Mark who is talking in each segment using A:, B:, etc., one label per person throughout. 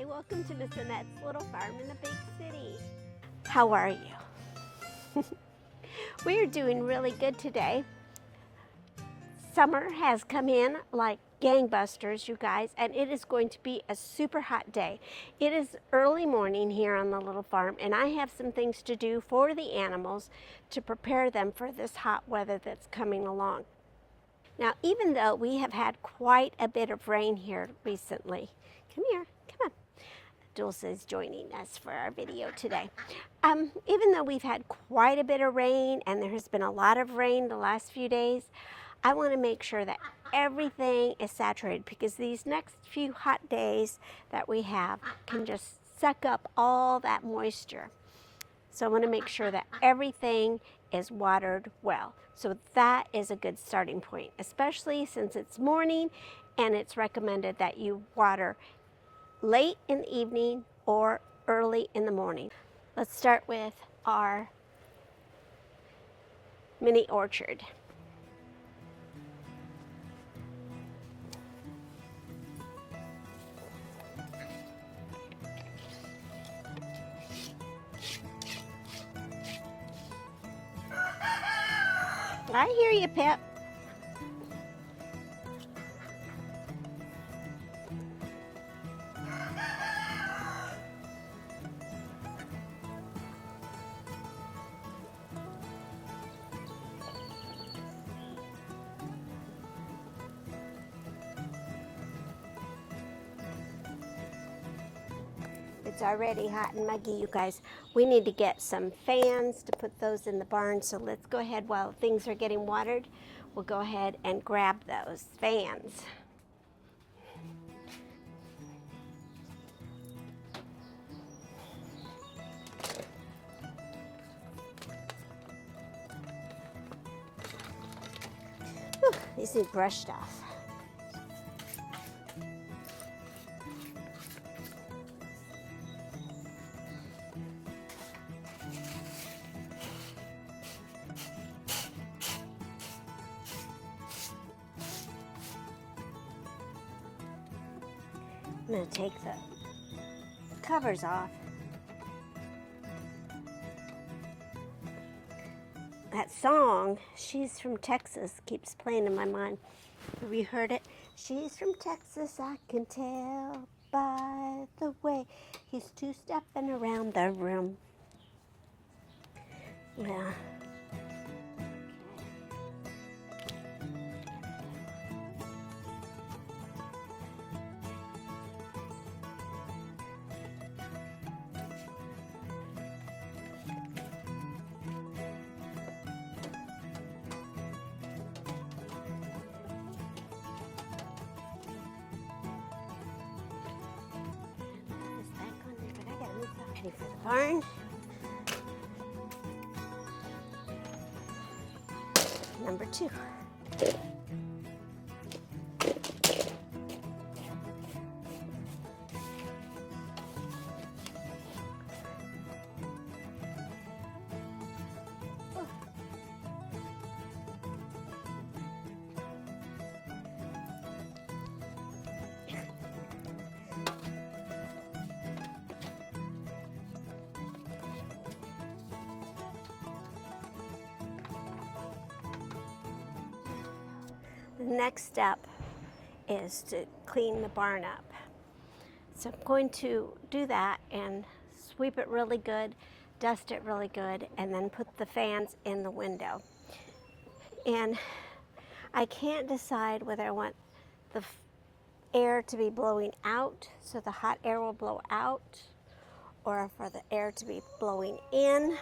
A: Hi, welcome to Miss Annette's little farm in the big city. How are you? We're doing really good today. Summer has come in like gangbusters, you guys, and it is going to be a super hot day. It is early morning here on the little farm, and I have some things to do for the animals to prepare them for this hot weather that's coming along. Now, even though we have had quite a bit of rain here recently, come here, come on. Dulce is joining us for our video today. Even though we've had quite a bit of rain and there has been a lot of rain the last few days, I want to make sure that everything is saturated because these next few hot days that we have can just suck up all that moisture. So I want to make sure that everything is watered well. So that is a good starting point, especially since it's morning and it's recommended that you water late in the evening or early in the morning. Let's start with our mini orchard. I hear you, Pip. It's already hot and muggy, you guys. We need to get some fans to put those in the barn. So let's go ahead while things are getting watered. We'll go ahead and grab those fans. Whew, these need brushed off. I'm going to take the covers off. That song, She's from Texas, keeps playing in my mind. Have you heard it? She's from Texas, I can tell by the way he's two-stepping around the room. Yeah. Ready for the barn. Number 2. The next step is to clean the barn up. So I'm going to do that and sweep it really good, dust it really good, and then put the fans in the window. And I can't decide whether I want the air to be blowing out, so the hot air will blow out, or for the air to be blowing in,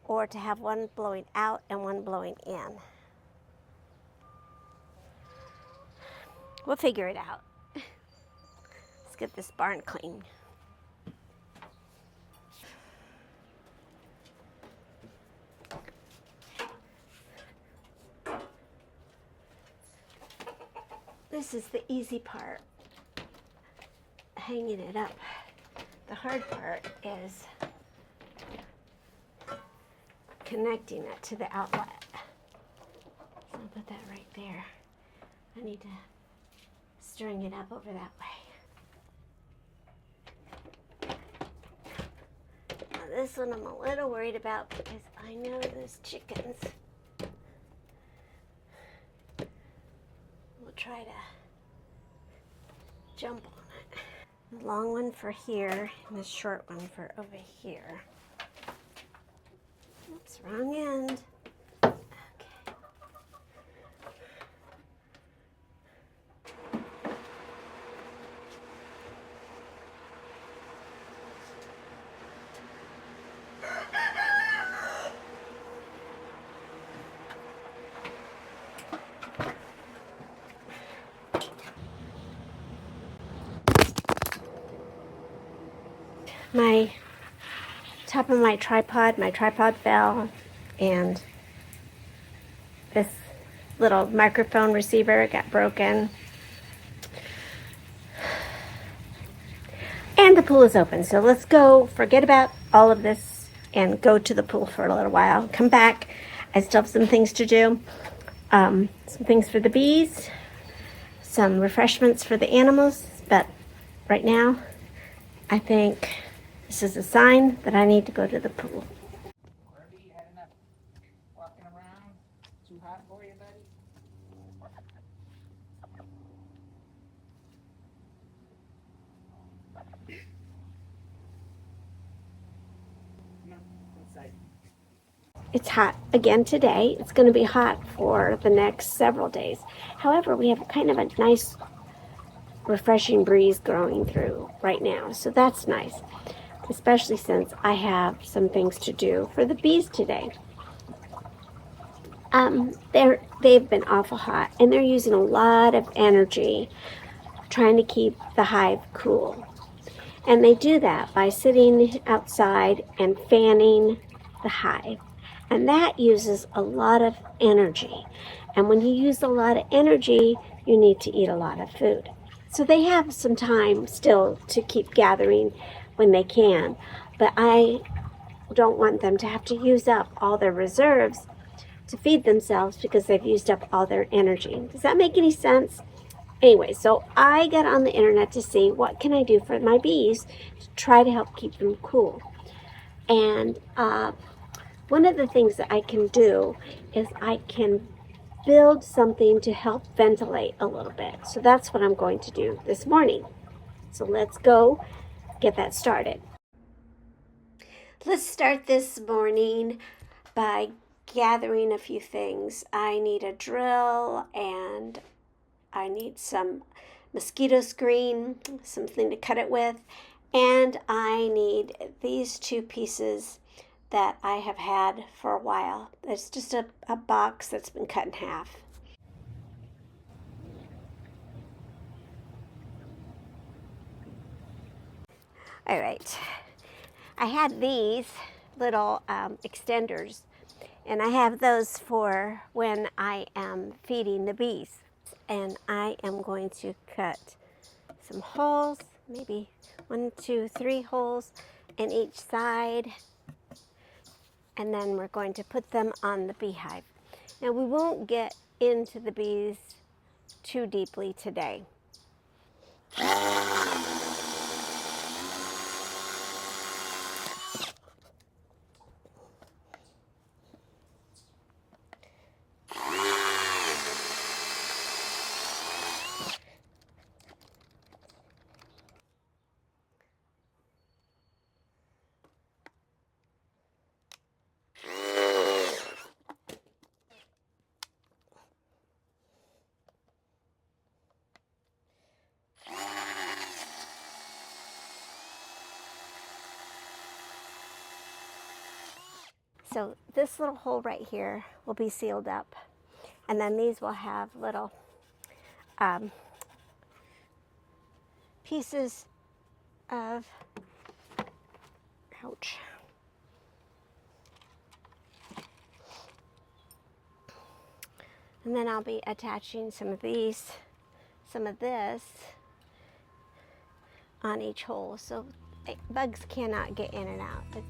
A: or to have one blowing out and one blowing in. We'll figure it out. Let's get this barn clean. This is the easy part, hanging it up. The hard part is connecting it to the outlet. So I'll put that right there. I need to string it up over that way. this one I'm a little worried about because I know those chickens will try to jump on it. The long one for here and the short one for over here. Oops, wrong end. Okay. My top of my tripod fell, and this little microphone receiver got broken. And the pool is open, so let's go forget about all of this and go to the pool for a little while. Come back. I still have some things to do. Some things for the bees, some refreshments for the animals, but right now I think this is a sign that I need to go to the pool.
B: Where are you heading up? Walking around? Too hot for you, buddy? No, inside.
A: It's hot again today. It's going to be hot for the next several days. However, we have kind of a nice refreshing breeze growing through right now, so that's nice, especially since I have some things to do for the bees today. They've been awful hot, and they're using a lot of energy trying to keep the hive cool. And they do that by sitting outside and fanning the hive. And that uses a lot of energy. And when you use a lot of energy, you need to eat a lot of food. So they have some time still to keep gathering when they can. But I don't want them to have to use up all their reserves to feed themselves because they've used up all their energy. Does that make any sense? Anyway, so I got on the internet to see what can I do for my bees to try to help keep them cool. And one of the things that I can do is I can build something to help ventilate a little bit. So that's what I'm going to do this morning. So let's go get that started. Let's start this morning by gathering a few things. I need a drill, and I need some mosquito screen, something to cut it with, and I need these two pieces that I have had for a while. It's just a box that's been cut in half. All right, I had these little extenders, and I have those for when I am feeding the bees. And I am going to cut some holes, maybe 1, 2, 3 holes in each side, and then we're going to put them on the beehive. Now we won't get into the bees too deeply today. So this little hole right here will be sealed up, and then these will have little pieces of, ouch, and then I'll be attaching some of these, some of this on each hole so bugs cannot get in and out.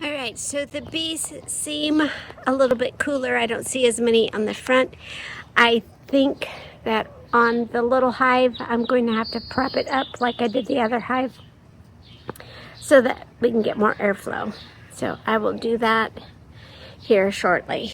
A: All right, so the bees seem a little bit cooler. I don't see as many on the front. I think that on the little hive, I'm going to have to prop it up like I did the other hive so that we can get more airflow. So I will do that here shortly.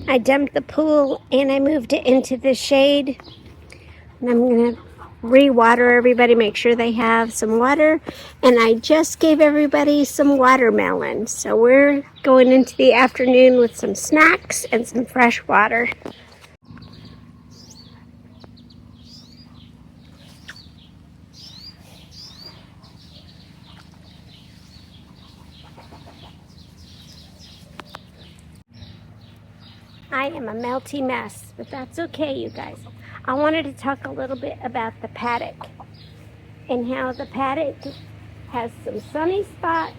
A: I dumped the pool and I moved it into the shade. And I'm going to re-water everybody, make sure they have some water. And I just gave everybody some watermelon. So we're going into the afternoon with some snacks and some fresh water. I am a melty mess, but that's okay, you guys. I wanted to talk a little bit about the paddock and how the paddock has some sunny spots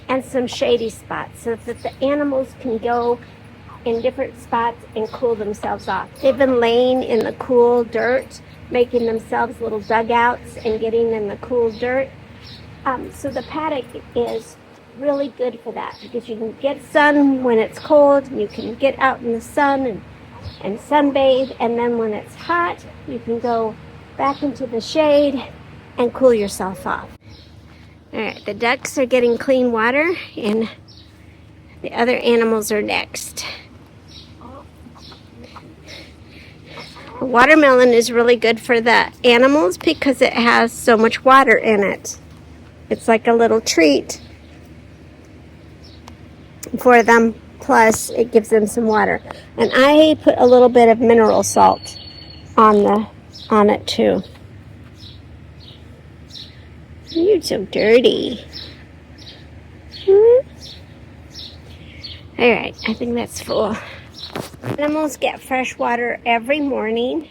A: and some shady spots so that the animals can go in different spots and cool themselves off. They've been laying in the cool dirt, making themselves little dugouts and getting in the cool dirt. So the paddock is really good for that because you can get sun when it's cold, and you can get out in the sun and sunbathe, and then when it's hot, you can go back into the shade and cool yourself off. All right, the ducks are getting clean water, and the other animals are next. Watermelon is really good for the animals because it has so much water in it. It's like a little treat for them, plus it gives them some water. And I put a little bit of mineral salt on it too. You're so dirty. Hmm? All right, I think that's full. Animals get fresh water every morning.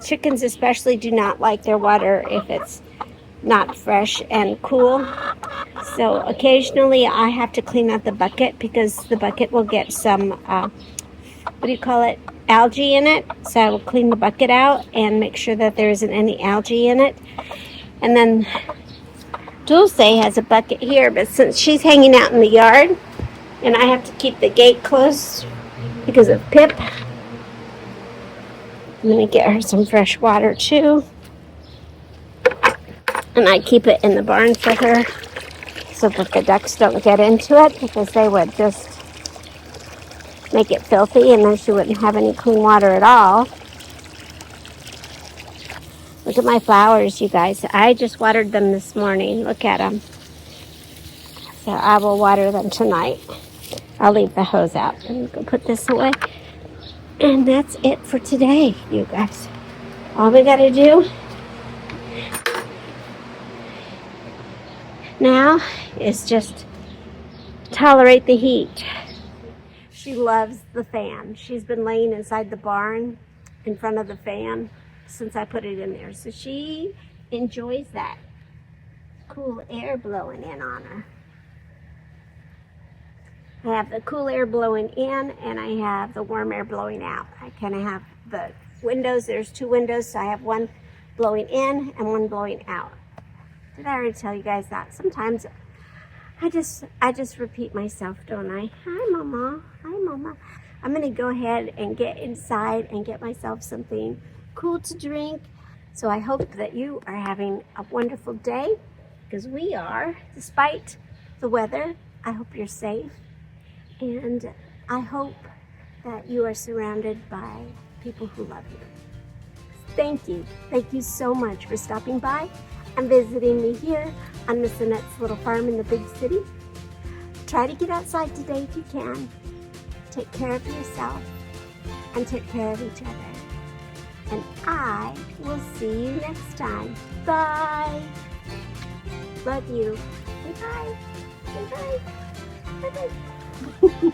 A: Chickens especially do not like their water if it's not fresh and cool. So occasionally I have to clean out the bucket because the bucket will get some, what do you call it, algae in it. So I will clean the bucket out and make sure that there isn't any algae in it. And then Dulce has a bucket here, but since she's hanging out in the yard and I have to keep the gate closed because of Pip, I'm going to get her some fresh water too. And I keep it in the barn for her so that the ducks don't get into it because they would just make it filthy and then she wouldn't have any clean water at all. Look at my flowers, you guys. I just watered them this morning. Look at them. So I will water them tonight. I'll leave the hose out. Let me go put this away. And that's it for today, you guys. All we got to do now is just tolerate the heat. She loves the fan. She's been laying inside the barn in front of the fan since I put it in there. So she enjoys that cool air blowing in on her. I have the cool air blowing in and I have the warm air blowing out. I kind of have the windows. There's two windows, so I have one blowing in and one blowing out. Did I already tell you guys that? Sometimes I just repeat myself, don't I? Hi, Mama. Hi, Mama. I'm going to go ahead and get inside and get myself something cool to drink. So I hope that you are having a wonderful day, because we are, despite the weather. I hope you're safe. And I hope that you are surrounded by people who love you. Thank you. Thank you so much for stopping by and visiting me here on Miss Annette's little farm in the big city. Try to get outside today if you can. Take care of yourself and take care of each other. And I will see you next time. Bye. Love you. Bye-bye. Bye-bye. Bye-bye.